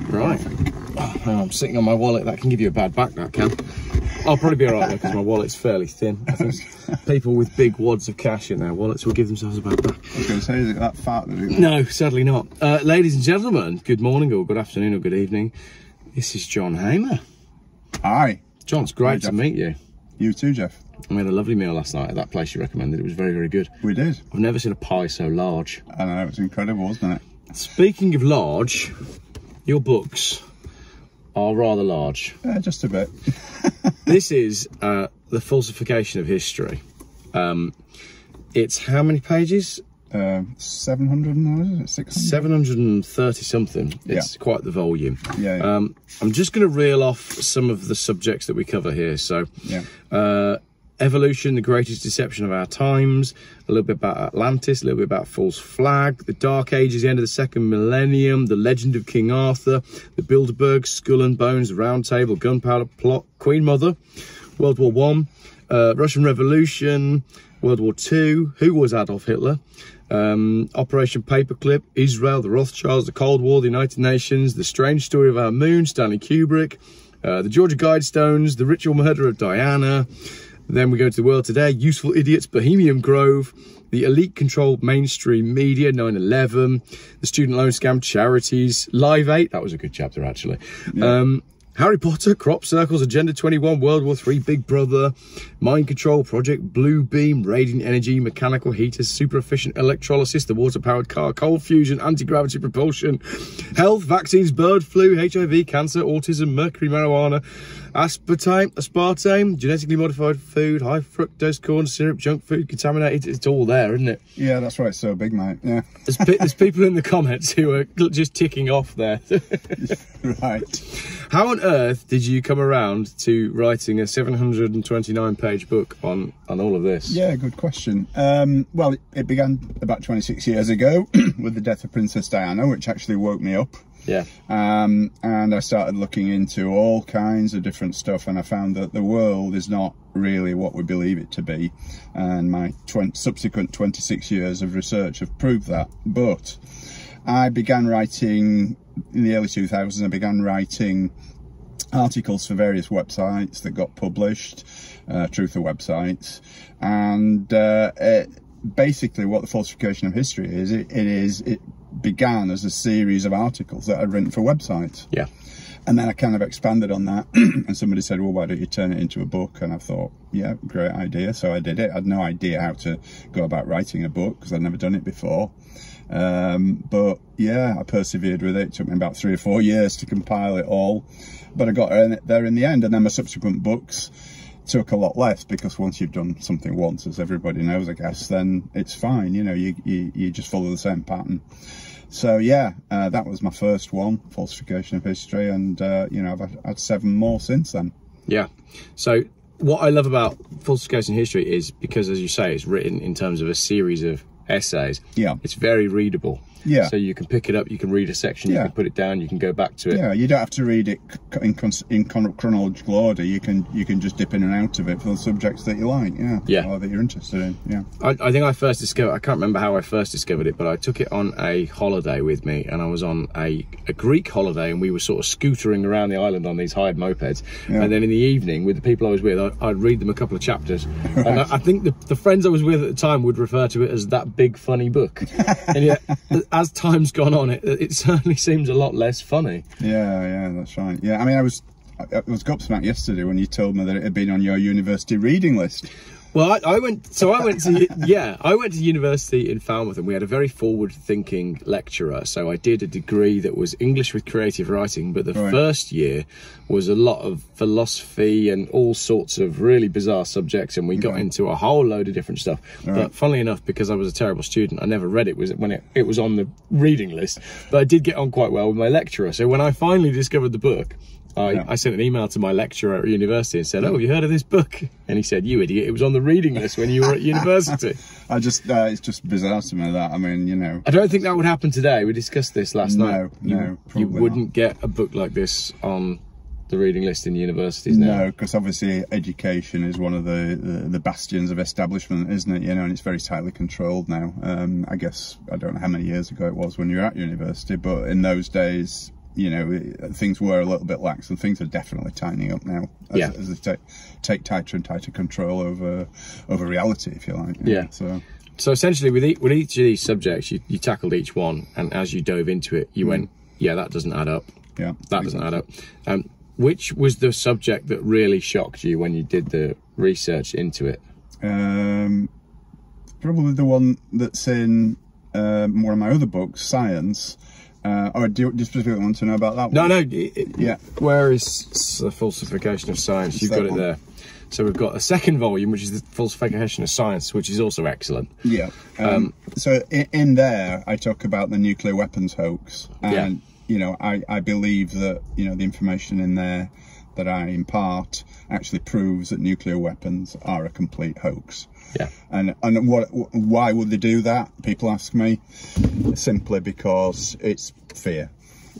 Right. I'm sitting on my wallet. That can give you a bad back, that can. I'll probably be all right though, because my wallet's fairly thin. I think people with big wads of cash in their wallets will give themselves a bad back. I was going to say, is it that fat? No, sadly not. Ladies and gentlemen, good morning or good afternoon or good evening. This is John Hamer. Hi. John, it's great to meet you. You too, Geoff. We had a lovely meal last night at that place you recommended. It was very, very good. We did. I've never seen a pie so large. I know, it was incredible, wasn't it? Speaking of large, your books are rather large. Just a bit. This is the Falsification of History. It's how many pages? 700, 600? 730 something. It's quite the volume. Yeah. I'm just going to reel off some of the subjects that we cover here. So, evolution, the greatest deception of our times, a little bit about Atlantis, a little bit about false flag, the Dark Ages, the end of the second millennium, the legend of King Arthur, the Bilderberg, Skull and Bones, the Round Table, Gunpowder Plot, Queen Mother, World War One, Russian Revolution, World War II, who was Adolf Hitler, Operation Paperclip, Israel, the Rothschilds, the Cold War, the United Nations, the strange story of our moon, Stanley Kubrick, the Georgia Guidestones, the ritual murder of Diana. Then we go to the world today, useful idiots, Bohemian Grove, the elite controlled mainstream media, 9/11, the student loan scam, charities, Live 8, that was a good chapter actually. Yeah. Harry Potter, crop circles, Agenda 21, World War III, Big Brother, Mind Control, Project Blue Beam, radiant energy, mechanical heaters, super efficient electrolysis, the water-powered car, cold fusion, anti-gravity propulsion, health, vaccines, bird flu, HIV, cancer, autism, mercury, marijuana, aspartame, genetically modified food, high fructose corn syrup, junk food, contaminated. It's all there, isn't it? Yeah, that's right. It's so big, mate. Yeah. There's people in the comments who are just ticking off there. Right. How on earth did you come around to writing a 729-page book on all of this? Yeah, good question. Well, it began about 26 years ago with the death of Princess Diana, which actually woke me up. Yeah. And I started looking into all kinds of different stuff, and I found that the world is not really what we believe it to be. And my subsequent 26 years of research have proved that. But I began writing, in the early 2000s, I began writing articles for various websites that got published, truther websites, and basically what the Falsification of History is, it began as a series of articles that I'd written for websites. Yeah. And then I kind of expanded on that, and somebody said, well, why don't you turn it into a book? And I thought, yeah, great idea. So I did it. I had no idea how to go about writing a book because I'd never done it before. But yeah, I persevered with it. It took me about 3 or 4 years to compile it all, but I got there in the end. And then my subsequent books took a lot less, because once you've done something once, as everybody knows, I guess, then it's fine. You know, you just follow the same pattern. So yeah, that was my first one, Falsification of History, and you know, I've had 7 more since then. Yeah. So what I love about Falsification of History is because, as you say, it's written in terms of a series of essays. Yeah. It's very readable. Yeah. So you can pick it up, you can read a section, you can put it down, you can go back to it. Yeah, you don't have to read it in chronological order. You can just dip in and out of it for the subjects that you like, or that you're interested in. Yeah. I think I first discovered, I can't remember how I first discovered it, but I took it on a holiday with me, and I was on a Greek holiday, and we were sort of scootering around the island on these hired mopeds. Yeah. And then in the evening, with the people I was with, I'd read them a couple of chapters. Right. And I think the friends I was with at the time would refer to it as that big funny book. And yet, as time's gone on, it certainly seems a lot less funny. Yeah, that's right. Yeah, I mean, I was gobsmacked yesterday when you told me that it had been on your university reading list. Well, I went to university in Falmouth, and we had a very forward-thinking lecturer. So I did a degree that was English with creative writing, but the first year was a lot of philosophy and all sorts of really bizarre subjects, and we got into a whole load of different stuff. But funnily enough, because I was a terrible student, I never read it when it was on the reading list. But I did get on quite well with my lecturer. So when I finally discovered the book, I sent an email to my lecturer at university and said, oh, have you heard of this book? And he said, you idiot, it was on the reading list when you were at university. It's just bizarre to me that, I mean, you know. I don't think that would happen today. We discussed this last night. No, you wouldn't get a book like this on the reading list in universities now. No, because obviously education is one of the bastions of establishment, isn't it? You know, and it's very tightly controlled now. I guess, I don't know how many years ago it was when you were at university, but in those days, you know, things were a little bit lax, and things are definitely tightening up now as they take tighter and tighter control over reality, if you like. Yeah. So essentially, with each of these subjects, you tackled each one, and as you dove into it, you went, yeah, that doesn't add up. Yeah, that doesn't add up. Which was the subject that really shocked you when you did the research into it? Probably the one that's in one of my other books, Science. Or do you specifically want to know about that one? No. Yeah. Where is the Falsification of Science? You've got it there. So we've got a second volume, which is the Falsification of Science, which is also excellent. Yeah. So in there, I talk about the nuclear weapons hoax, and you know, I believe that, you know, the information in there that I impart actually proves that nuclear weapons are a complete hoax. Yeah. And why would they do that? People ask me. Simply because it's fear.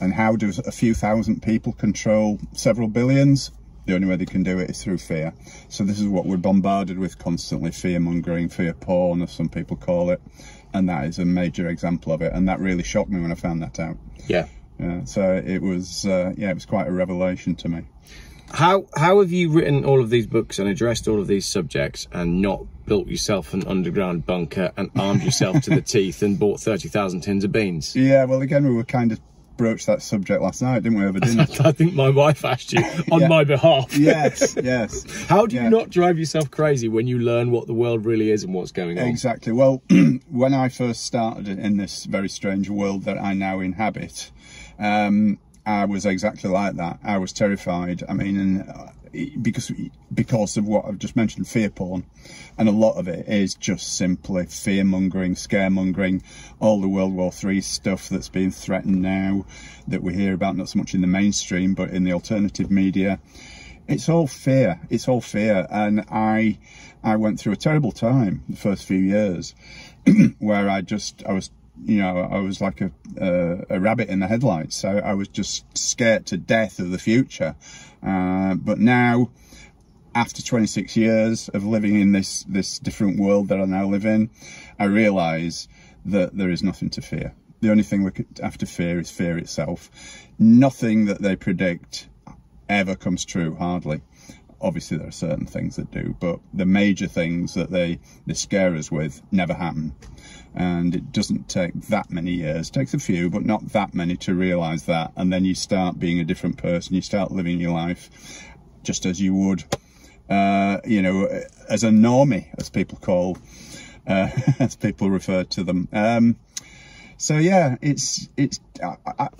And how does a few thousand people control several billions? The only way they can do it is through fear. So this is what we're bombarded with constantly: fear-mongering, fear porn, as some people call it. And that is a major example of it. And that really shocked me when I found that out. Yeah. So it was, it was quite a revelation to me. How have you written all of these books and addressed all of these subjects and not built yourself an underground bunker and armed yourself to the teeth and bought 30,000 tins of beans? Yeah, well, again, we were kind of broached that subject last night, didn't we, over dinner? I think my wife asked you on my behalf. Yes. How do you not drive yourself crazy when you learn what the world really is and what's going on? Exactly. Well, when I first started in this very strange world that I now inhabit, I was exactly like that. I was terrified. I mean, because of what I've just mentioned, fear porn, and a lot of it is just simply fear-mongering, scaremongering, all the World War III stuff that's being threatened now, that we hear about, not so much in the mainstream, but in the alternative media. It's all fear. It's all fear. And I went through a terrible time the first few years where I was, you know, I was like a rabbit in the headlights. I was just scared to death of the future. But now, after 26 years of living in this different world that I now live in, I realise that there is nothing to fear. The only thing we have to fear is fear itself. Nothing that they predict ever comes true, hardly. Obviously, there are certain things that do, but the major things that they scare us with never happen. And it doesn't take that many years. It takes a few, but not that many, to realise that. And then you start being a different person. You start living your life just as you would, you know, as a normie, as people call, as people refer to them. So yeah, it's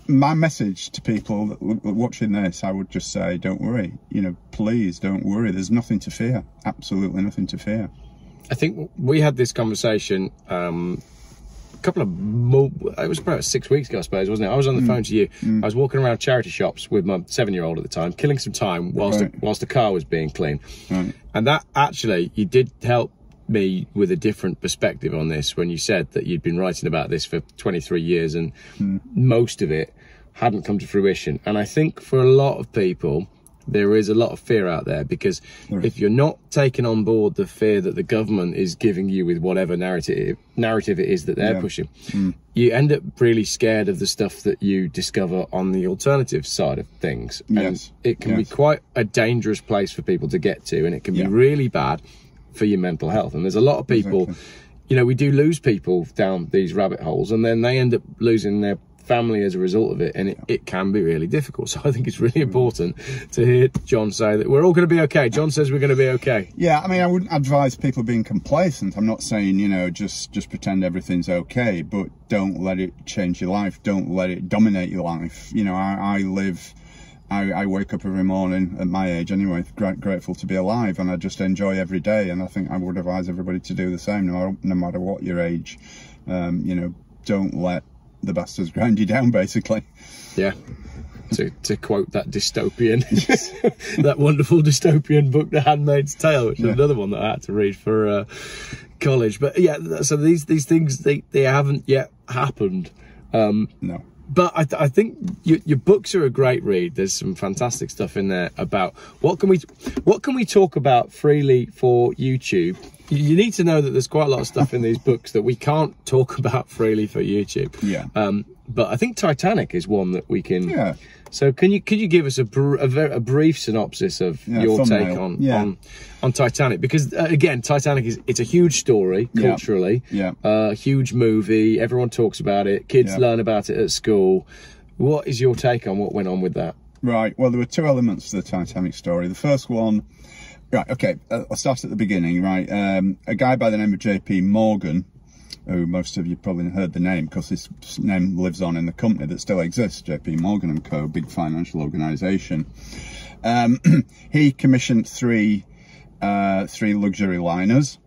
my message to people watching this. I would just say, don't worry. You know, please don't worry. There's nothing to fear. Absolutely nothing to fear. I think we had this conversation a couple of it was about 6 weeks ago, I suppose, wasn't it? I was on the phone to you. I was walking around charity shops with my 7-year-old at the time, killing some time whilst the car was being cleaned. And that actually, you did help me with a different perspective on this when you said that you'd been writing about this for 23 years and most of it hadn't come to fruition. And I think for a lot of people, there is a lot of fear out there, because if you're not taking on board the fear that the government is giving you with whatever narrative it is that they're pushing, you end up really scared of the stuff that you discover on the alternative side of things. And it can be quite a dangerous place for people to get to, and it can be really bad for your mental health. And there's a lot of people, you know, we do lose people down these rabbit holes, and then they end up losing their family as a result of it, and it can be really difficult. So I think it's really important to hear John say that we're all going to be okay. John says we're going to be okay. Yeah, I mean, I wouldn't advise people being complacent. I'm not saying, you know, just pretend everything's okay, but don't let it change your life. Don't let it dominate your life. You know, I wake up every morning, at my age anyway, grateful to be alive, and I just enjoy every day. And I think I would advise everybody to do the same, no matter what your age. You know, don't let the bastards grind you down, basically. Yeah. To quote that dystopian, that wonderful dystopian book, The Handmaid's Tale, which is another one that I had to read for college. But yeah, so these things, they haven't yet happened. No. But I think your books are a great read. There's some fantastic stuff in there about what can we talk about freely for YouTube. you need to know that there's quite a lot of stuff in these books that we can't talk about freely for YouTube. Yeah. But I think Titanic is one that we can. Yeah. So could you give us a brief synopsis of your take on Titanic? Because again, Titanic it's a huge story culturally. Yeah. Huge movie. Everyone talks about it. Kids learn about it at school. What is your take on what went on with that? Right. Well, there were two elements to the Titanic story. The first one. Right, okay, I'll start at the beginning, right? A guy by the name of J.P. Morgan, who most of you probably heard the name because his name lives on in the company that still exists, J.P. Morgan & Co., big financial organisation. He commissioned three luxury liners.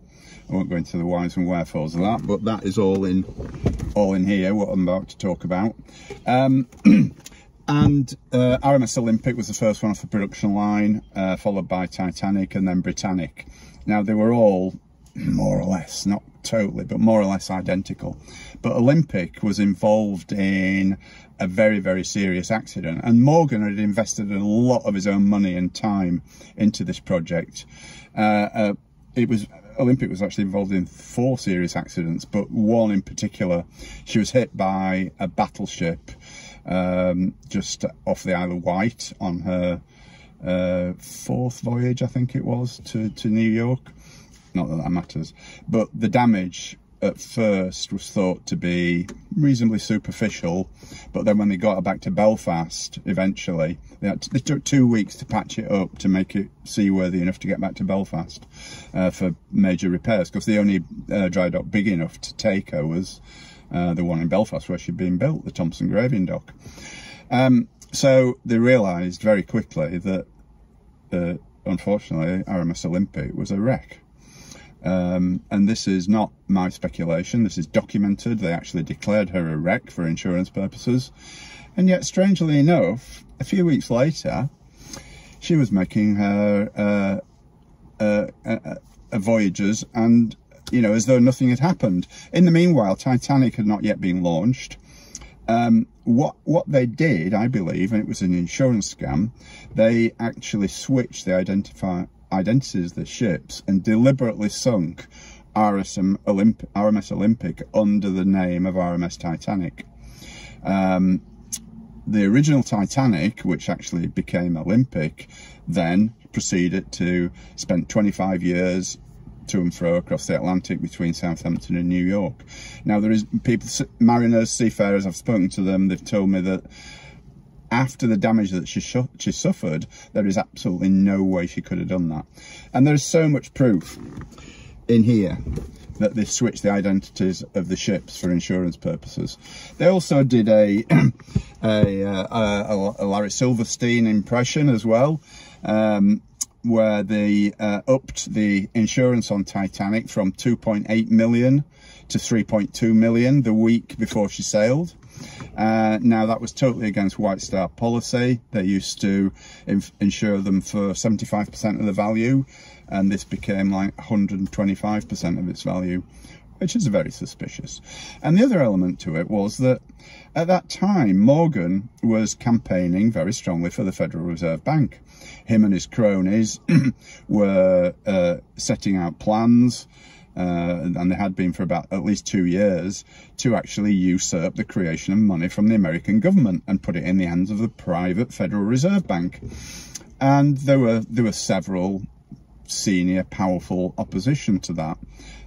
I won't go into the whys and wherefores of that, but that is all in here, what I'm about to talk about. And RMS Olympic was the first one off the production line, followed by Titanic and then Britannic. Now, they were all more or less, not totally, but more or less identical. But Olympic was involved in a very, very serious accident. And Morgan had invested a lot of his own money and time into this project. Olympic was actually involved in 4 serious accidents, but one in particular, she was hit by a battleship just off the Isle of Wight on her 4th voyage, I think it was, to New York. Not that that matters, but the damage at first was thought to be reasonably superficial, but then when they got her back to Belfast, eventually, they took 2 weeks to patch it up to make it seaworthy enough to get back to Belfast for major repairs, because the only dry dock big enough to take her was the one in Belfast where she'd been built, the Thompson Graving Dock. So they realised very quickly that, unfortunately, RMS Olympic was a wreck. And this is not my speculation, this is documented. They actually declared her a wreck for insurance purposes. And yet, strangely enough, a few weeks later, she was making her voyages, and you know, as though nothing had happened. In the meanwhile, Titanic had not yet been launched. What they did, I believe, and it was an insurance scam, they actually switched the identities of the ships and deliberately sunk RMS Olympic under the name of RMS Titanic. The original Titanic, which actually became Olympic, then proceeded to spend 25 years to and fro across the Atlantic between Southampton and New York. Now, there is people, mariners, seafarers, I've spoken to them, they've told me that after the damage that she suffered, there is absolutely no way she could have done that. And there is so much proof in here that they switched the identities of the ships for insurance purposes. They also did a Larry Silverstein impression as well, where they upped the insurance on Titanic from 2.8 million to 3.2 million the week before she sailed. Now, that was totally against White Star policy. They used to insure them for 75% of the value, and this became like 125% of its value, which is very suspicious. And the other element to it was that at that time, Morgan was campaigning very strongly for the Federal Reserve Bank. Him and his cronies were setting out plans, and they had been for about at least 2 years, to actually usurp the creation of money from the American government and put it in the hands of the private Federal Reserve Bank. And there were several senior, powerful opposition to that.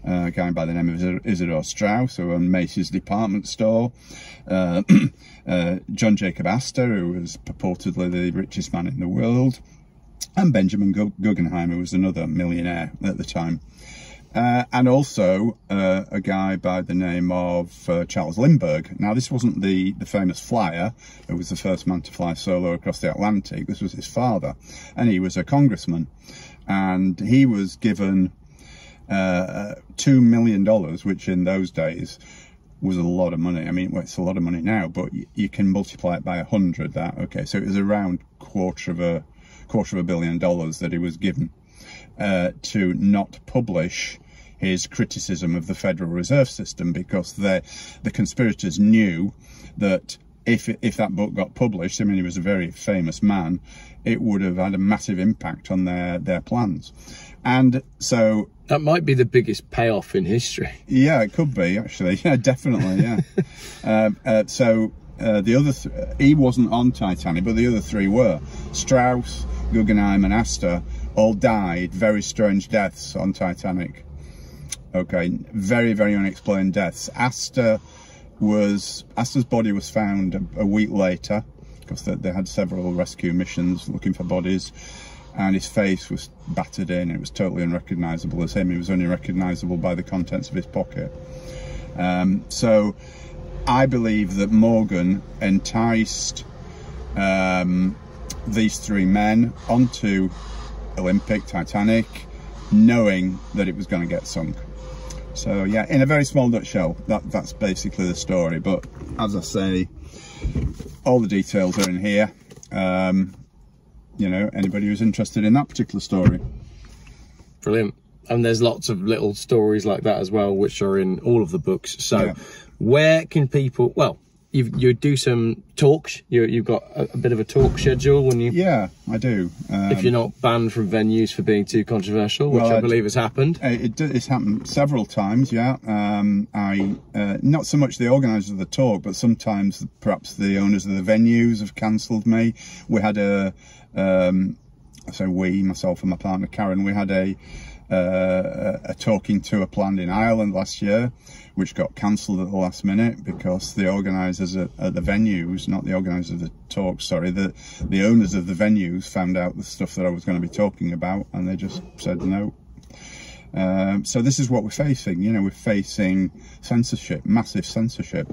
A guy by the name of Isidore Strauss, who owned Macy's department store, John Jacob Astor, who was purportedly the richest man in the world, and Benjamin Guggenheim, who was another millionaire at the time. And also a guy by the name of Charles Lindbergh. Now, this wasn't the famous flyer who was the first man to fly solo across the Atlantic. This was his father, and he was a congressman. And he was given $2 million, which in those days was a lot of money. I mean, well, it's a lot of money now, but you can multiply it by 100. That okay? So it was around quarter of $1 billion that he was given to not publish his criticism of the Federal Reserve System, because the conspirators knew that if that book got published, I mean, he was a very famous man, it would have had a massive impact on their plans. And so that might be the biggest payoff in history. Yeah, it could be, actually. Yeah, definitely. Yeah. The other he wasn't on Titanic, but the other three were. Strauss, Guggenheim and Astor all died very strange deaths on Titanic. Okay, very, very unexplained deaths. Astor's body was found a week later, because they had several rescue missions looking for bodies, and his face was battered in. It was totally unrecognisable as him. He was only recognisable by the contents of his pocket. So I believe that Morgan enticed these three men onto Olympic, Titanic, knowing that it was going to get sunk. So yeah, in a very small nutshell, that's basically the story. But as I say, all the details are in here. You know, anybody who's interested in that particular story. Brilliant. And there's lots of little stories like that as well, which are in all of the books. So yeah. Where can people, well, you do some talks. You've got a bit of a talk schedule when you... Yeah, I do. If you're not banned from venues for being too controversial, which I believe has happened. It's happened several times, yeah. Not so much the organisers of the talk, but sometimes perhaps the owners of the venues have cancelled me. We had myself and my partner Karen, we had a talking tour planned in Ireland last year, which got cancelled at the last minute because the organisers at the venues, not the organisers of the talk, sorry, the owners of the venues found out the stuff that I was going to be talking about, and they just said no. So this is what we're facing. You know, we're facing censorship, massive censorship.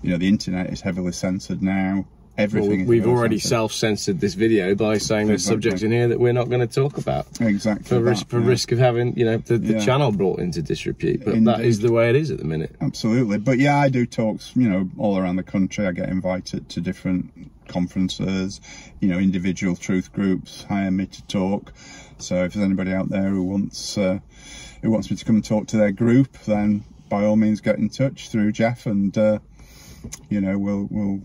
You know, the internet is heavily censored now. Everything. Well, we've already self-censored this video by saying there's subjects in here that we're not going to talk about. Exactly. For risk of having, you know, the channel brought into disrepute. But that is the way it is at the minute. Absolutely. But yeah, I do talks, you know, all around the country. I get invited to different conferences, you know, individual truth groups hire me to talk. So if there's anybody out there who wants me to come and talk to their group, then by all means get in touch through Geoff, and you know, we'll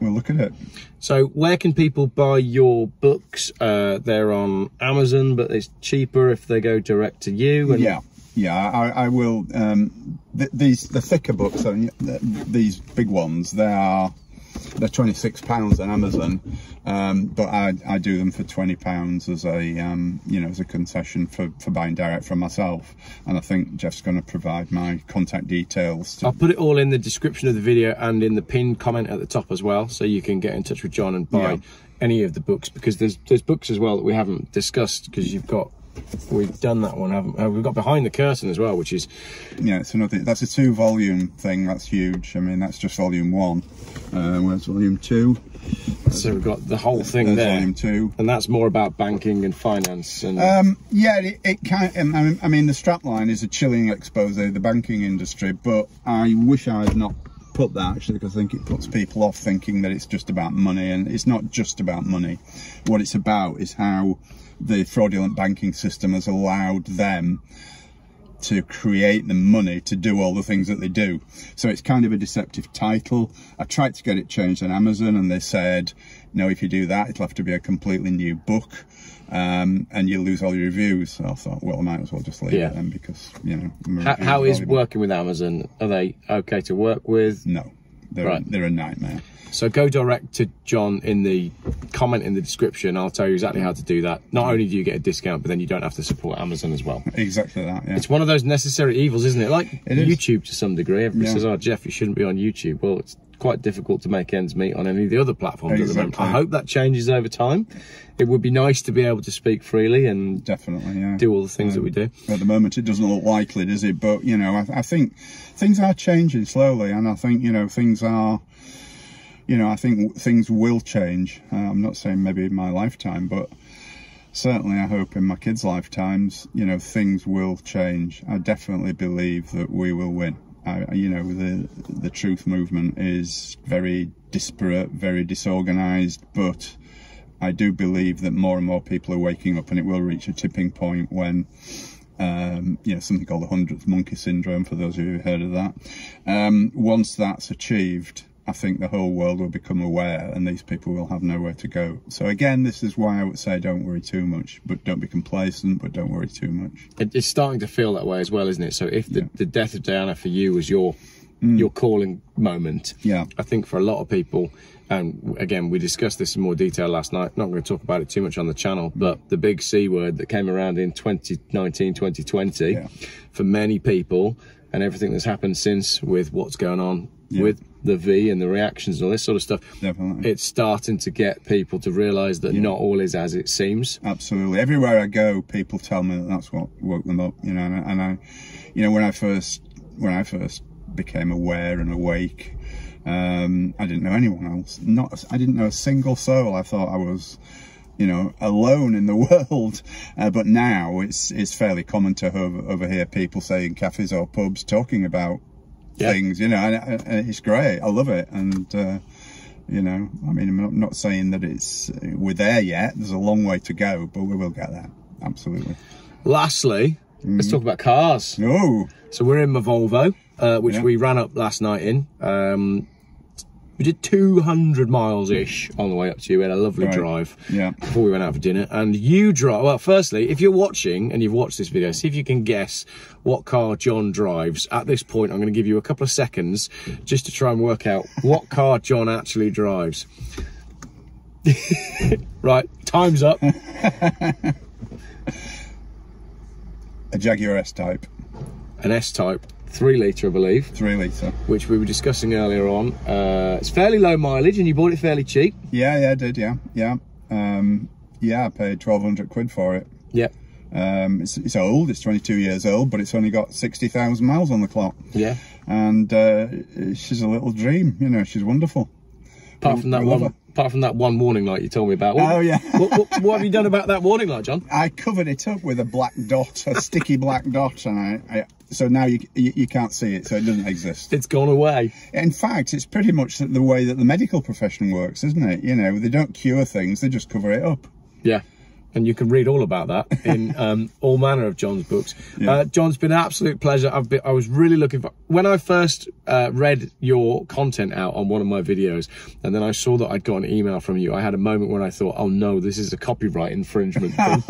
look at it. So where can people buy your books? They're on Amazon, but it's cheaper if they go direct to you. And I will. The thicker books, these big ones, they're £26 on Amazon, but I do them for £20 as a you know, as a concession for buying direct from myself. And I think Geoff's going to provide my contact details. I'll put it all in the description of the video and in the pinned comment at the top as well, so you can get in touch with John and buy any of the books, because there's books as well that we haven't discussed, because we've done that one, haven't we? We've got Behind the Curtain as well, which is... Yeah, it's another... That's a 2-volume thing. That's huge. I mean, that's just volume 1. Where's volume 2? So we've got the whole thing there. Volume 2. And that's more about banking and finance. And yeah, it kind of... I mean, the strapline is a chilling expose of the banking industry, but I wish I had not put that, actually, because I think it puts people off thinking that it's just about money, and it's not just about money. What it's about is how the fraudulent banking system has allowed them to create the money to do all the things that they do. So it's kind of a deceptive title. I tried to get it changed on Amazon, and they said, no, if you do that, it'll have to be a completely new book, and you'll lose all your reviews. So I thought, well, I might as well just leave it then, because, you know. How is working with Amazon? Are they okay to work with? No, they're a nightmare. So go direct to John in the comment in the description. I'll tell you exactly how to do that. Not only do you get a discount, but then you don't have to support Amazon as well. Exactly that, yeah. It's one of those necessary evils, isn't it? Like YouTube to some degree. Everybody says, oh, Geoff, you shouldn't be on YouTube. Well, it's quite difficult to make ends meet on any of the other platforms at the moment. I hope that changes over time. It would be nice to be able to speak freely and do all the things that we do. At the moment, it doesn't look likely, does it? But, you know, I think things are changing slowly, and I think, you know, things are... You know, I think things will change. I'm not saying maybe in my lifetime, but certainly I hope in my kids' lifetimes, you know, things will change. I definitely believe that we will win. You know, the truth movement is very disparate, very disorganised, but I do believe that more and more people are waking up, and it will reach a tipping point when, you know, something called the 100th monkey syndrome, for those of you who've heard of that. Once that's achieved, I think the whole world will become aware, and these people will have nowhere to go. So again, this is why I would say don't worry too much, but don't be complacent, but don't worry too much. It's starting to feel that way as well, isn't it? So if the death of Diana for you was your calling moment, I think for a lot of people, and again, we discussed this in more detail last night, not going to talk about it too much on the channel, but the big C word that came around in 2019, 2020, for many people, and everything that's happened since with what's going on with the V and the reactions and all this sort of stuff, it's starting to get people to realise that not all is as it seems. Absolutely. Everywhere I go, people tell me that that's what woke them up, you know, and I, you know, when I first became aware and awake, I didn't know anyone else. I didn't know a single soul. I thought I was, you know, alone in the world. But now it's fairly common to overhear people say in cafes or pubs talking about things, you know, and it's great. I love it. And, you know, I mean, I'm not saying that we're there yet. There's a long way to go, but we will get there. Absolutely. Lastly, let's talk about cars. Oh. So we're in my Volvo, which we ran up last night in. We did 200 miles-ish on the way up to you. We had a lovely drive before we went out for dinner. And you drive... Well, firstly, if you're watching and you've watched this video, see if you can guess what car John drives. At this point, I'm going to give you a couple of seconds just to try and work out what car John actually drives. Right, time's up. A Jaguar S-Type. An S-Type. 3 litre, I believe. 3 litre. Which we were discussing earlier on. It's fairly low mileage, and you bought it fairly cheap. Yeah, I did, yeah. I paid 1,200 quid for it. Yep. It's old, it's 22 years old, but it's only got 60,000 miles on the clock. Yeah. And she's a little dream, you know, she's wonderful. Apart from that one warning light you told me about. What have you done about that warning light, John? I covered it up with a black dot, a sticky black dot, and so now you can't see it, so it doesn't exist. It's gone away. In fact, it's pretty much the way that the medical profession works, isn't it? You know, they don't cure things, they just cover it up. Yeah. And you can read all about that in all manner of John's books. John's been an absolute pleasure. I was really looking for... When I first read your content out on one of my videos, and then I saw that I'd got an email from you, I had a moment when I thought, oh no, this is a copyright infringement thing.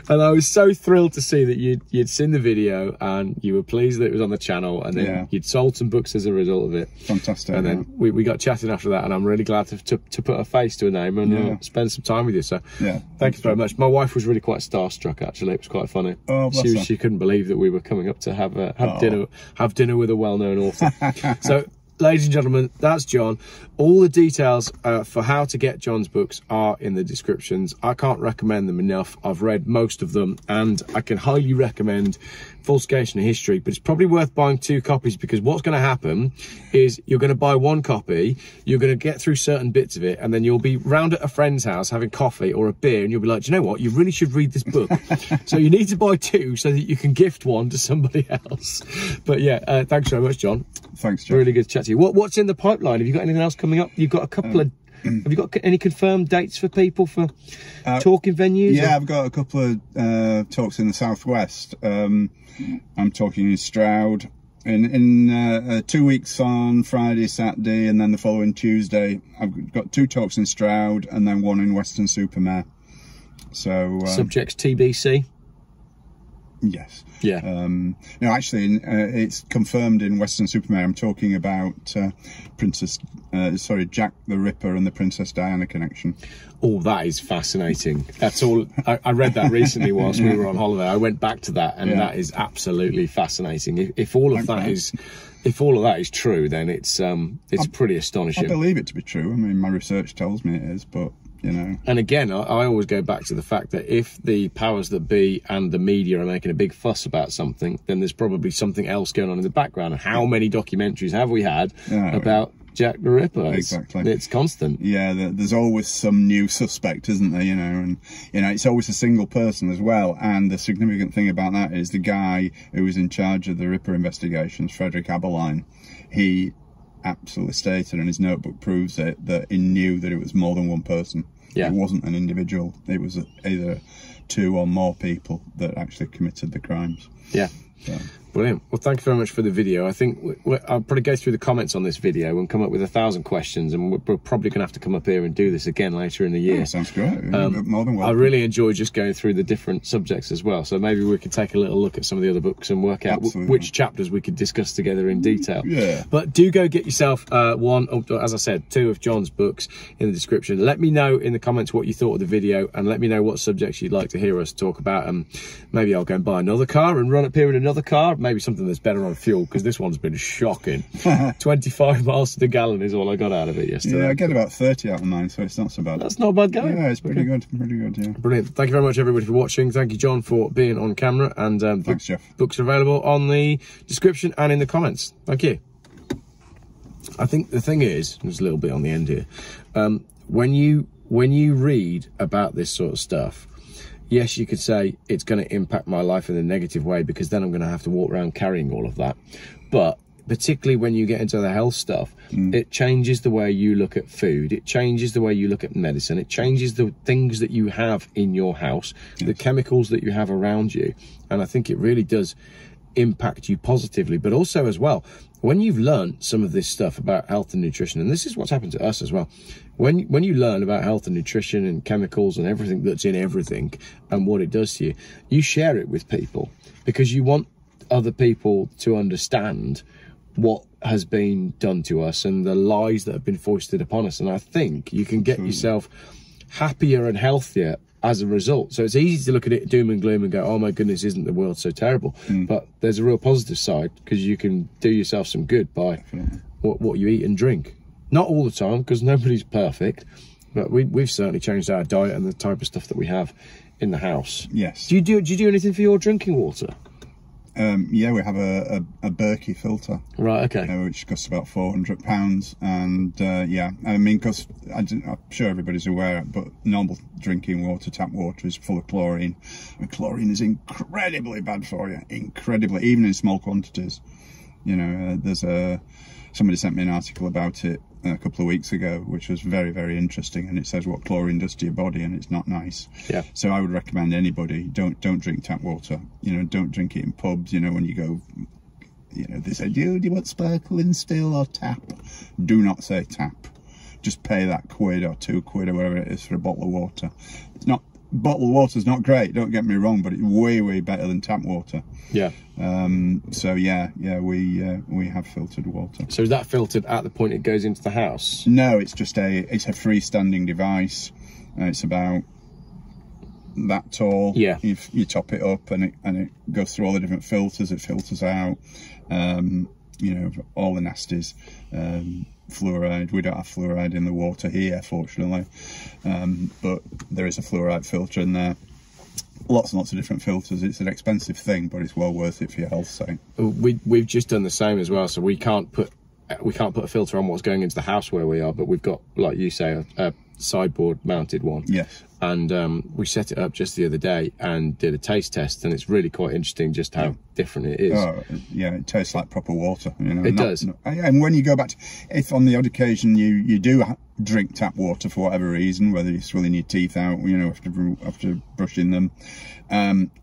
And I was so thrilled to see that you'd seen the video and you were pleased that it was on the channel, and then you'd sold some books as a result of it. Fantastic. And then we got chatting after that, and I'm really glad to put a face to a name and spend some time with you. So thank you very much. My wife was really quite starstruck, actually. It was quite funny. Oh, bless her. She couldn't believe that we were coming up to have dinner with a well-known author. So, ladies and gentlemen, that's John. All the details for how to get John's books are in the descriptions. I can't recommend them enough. I've read most of them, and I can highly recommend Falsification of History, but it's probably worth buying 2 copies, because what's going to happen is you're going to buy 1 copy, you're going to get through certain bits of it, and then you'll be round at a friend's house having coffee or a beer, and you'll be like, do you know what, you really should read this book. So you need to buy 2 so that you can gift 1 to somebody else. But yeah, thanks very much, John. Thanks, Geoff. Really good to chat to you. What's in the pipeline? Have you got anything else coming up? You've got a couple of... Have you got any confirmed dates for people for talking venues? Yeah, I've got a couple of talks in the southwest. I'm talking in Stroud in 2 weeks on Friday, Saturday, and then the following Tuesday. I've got 2 talks in Stroud and then 1 in Weston-super-Mare. So subjects TBC. Yes. Yeah. No, actually, it's confirmed in Weston-super-Mare. I'm talking about Jack the Ripper and the Princess Diana connection. Oh, that is fascinating. That's all. I read that recently whilst we were on holiday. I went back to that, and that is absolutely fascinating. If all of that is true, then it's pretty astonishing. I believe it to be true. I mean, my research tells me it is, but you know. And again, I always go back to the fact that if the powers that be and the media are making a big fuss about something, then there's probably something else going on in the background. And how many documentaries have we had about Jack the Ripper? Exactly. It's constant. Yeah, there's always some new suspect, isn't there? You know, and you know, it's always a single person as well. And the significant thing about that is the guy who was in charge of the Ripper investigations, Frederick Aberline, he absolutely stated, and his notebook proves it, that he knew that it was more than one person. It wasn't an individual. It was either 2 or more people that actually committed the crimes. Yeah. Brilliant. Well, thank you very much for the video. I think I'll probably go through the comments on this video and come up with 1,000 questions, and we're probably going to have to come up here and do this again later in the year. Oh, sounds great. More than welcome. I really enjoy just going through the different subjects as well, so maybe we could take a little look at some of the other books and work out which chapters we could discuss together in detail. Yeah. But do go get yourself one, or as I said, 2 of John's books in the description. Let me know in the comments what you thought of the video, and let me know what subjects you'd like to hear us talk about, and maybe I'll go and buy another car and run up here in another car, maybe something that's better on fuel, because this one's been shocking. 25 miles to the gallon is all I got out of it yesterday. Yeah, I get about 30 out of mine, so it's not so bad. That's not bad going. Yeah, it's pretty good, yeah. Brilliant. Thank you very much, everybody, for watching. Thank you, John, for being on camera, and thanks, Geoff. Books are available on the description and in the comments. Thank you. I think the thing is, there's a little bit on the end here, when you read about this sort of stuff, yes, you could say it's going to impact my life in a negative way, because then I'm going to have to walk around carrying all of that. But particularly when you get into the health stuff, it changes the way you look at food. It changes the way you look at medicine. It changes the things that you have in your house, the chemicals that you have around you. And I think it really does impact you positively. But also as well, when you've learned some of this stuff about health and nutrition, and this is what's happened to us as well, when you learn about health and nutrition and chemicals and everything that's in everything and what it does to you, you share it with people, because you want other people to understand what has been done to us and the lies that have been foisted upon us. And I think you can get yourself happier and healthier as a result. So it's easy to look at it doom and gloom and go, oh my goodness, isn't the world so terrible? But there's a real positive side, because you can do yourself some good by what you eat and drink. Not all the time, because nobody's perfect, but we've certainly changed our diet and the type of stuff that we have in the house. Yes. Do you do anything for your drinking water? Yeah, we have a Berkey filter. Right, okay. Which costs about £400, and yeah, I mean, because I'm sure everybody's aware, but normal drinking water, tap water, is full of chlorine. And chlorine is incredibly bad for you, incredibly, even in small quantities. You know, somebody sent me an article about it a couple of weeks ago, which was very, very interesting, and it says what chlorine does to your body, and it's not nice. Yeah. So I would recommend anybody, don't drink tap water. You know, don't drink it in pubs. You know, when you go, you know, they say, do you want sparkling still or tap? Do not say tap. Just pay that £1 or £2 or whatever it is for a bottle of water. It's not, bottled water's not great, don't get me wrong, but it's way, way better than tap water. Yeah. So yeah, we have filtered water. So is that filtered at the point it goes into the house? No, it's just it's a freestanding device. It's about that tall. Yeah. You top it up, and it goes through all the different filters. It filters out, you know, all the nasties. Fluoride. We don't have fluoride in the water here, fortunately, but there is a fluoride filter in there. Lots and lots of different filters. It's an expensive thing, but it's well worth it for your health's sake. We've just done the same as well, so we can't put a filter on what's going into the house where we are, but we've got, like you say, a sideboard mounted one. Yes. And we set it up just the other day and did a taste test, and it's really quite interesting just how different it is. Oh, yeah, it tastes like proper water. You know, it does. And when you go back to, if on the odd occasion you do drink tap water for whatever reason, whether you're swilling your teeth out, you know, after brushing them,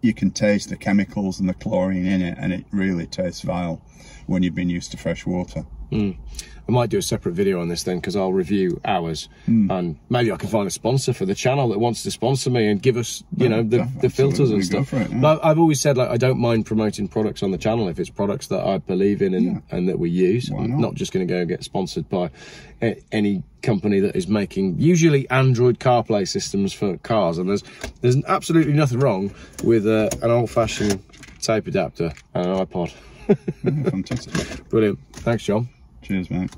you can taste the chemicals and the chlorine in it, and it really tastes vile when you've been used to fresh water. I might do a separate video on this then, because I'll review ours, and maybe I can find a sponsor for the channel that wants to sponsor me and give us, you know, the filters and stuff. But I've always said, like, I don't mind promoting products on the channel if it's products that I believe in and that we use. I'm not just going to go and get sponsored by any company that is making usually Android CarPlay systems for cars, and there's absolutely nothing wrong with an old-fashioned tape adapter and an iPod. Fantastic. Brilliant. Thanks, John. Cheers, mate.